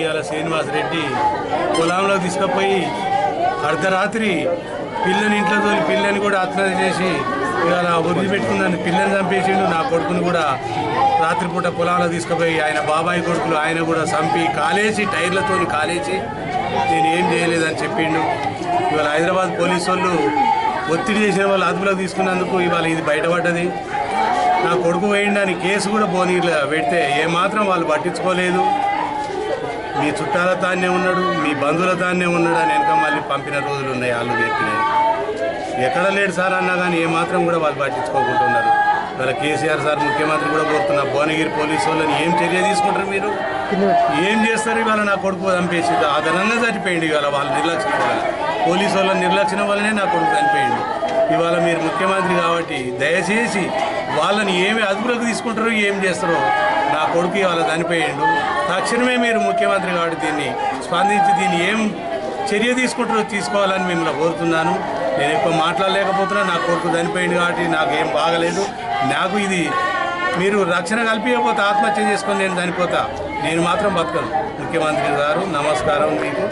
శ్రీనివాస్ రెడ్డి పొలంలో తీసుకుపోయి అర్ధరాత్రి పిల్లని ఇంట్లో తోలి పిల్లని కూడా ఆత్మహత్య చేసి ఇవాళ వదిలిపెట్టుకున్నాను. పిల్లని చంపేసిండు. నా కొడుకుని కూడా రాత్రిపూట పొలంలో తీసుకుపోయి ఆయన బాబాయ్ కొడుకులు ఆయన కూడా చంపి కాలేసి టైర్లతో కాలేసి నేను ఏం చేయలేదని చెప్పిండు. ఇవాళ హైదరాబాద్ పోలీసు వాళ్ళు ఒత్తిడి చేసిన వాళ్ళు అదుపులోకి తీసుకున్నందుకు ఇవాళ ఇది బయటపడ్డది. నా కొడుకు వేయండి కేసు కూడా బోనీలో పెడితే ఏమాత్రం వాళ్ళు పట్టించుకోలేదు. మీ చుట్టాల తానే ఉన్నాడు, మీ బంధువుల తానే ఉన్నాడు అని వెనక మళ్ళీ పంపిన రోజులు ఉన్నాయి. వాళ్ళు చెప్పినాయి ఎక్కడ లేడు సార్ అన్నా కానీ ఏమాత్రం కూడా వాళ్ళు పట్టించుకోకుంటున్నారు. ఇవాళ కేసీఆర్ సార్ ముఖ్యమంత్రి కూడా కోరుతున్నారు, భువనగిరి పోలీసు వాళ్ళని ఏం చర్య తీసుకుంటారు, మీరు ఏం చేస్తారు? ఇవాళ నా కొడుకు చంపేసి అదనంగా చనిపోయింది. ఇవాళ వాళ్ళ నిర్లక్ష్యం వల్ల, పోలీసు వాళ్ళ నిర్లక్ష్యం వల్లనే నా కొడుకు చనిపోయింది. ఇవాళ మీరు ముఖ్యమంత్రి కాబట్టి దయచేసి వాళ్ళని ఏమి అదుపులోకి తీసుకుంటారో ఏం చేస్తారో. నా కొడుకు ఇవాళ చనిపోయిండు. తక్షణమే మీరు ముఖ్యమంత్రి కాబట్టి దీన్ని స్పందించి దీన్ని ఏం చర్య తీసుకుంటారో తీసుకోవాలని మిమ్మల్ని కోరుతున్నాను. నేను ఎక్కువ మాట్లాడలేకపోతున్నా. నా కొడుకు చనిపోయింది కాబట్టి నాకేం బాగలేదు. నాకు ఇది మీరు రక్షణ కల్పించకపోతే ఆత్మహత్య చేసుకొని నేను చనిపోతా. నేను మాత్రం బతకను. ముఖ్యమంత్రి గారు నమస్కారం మీకు.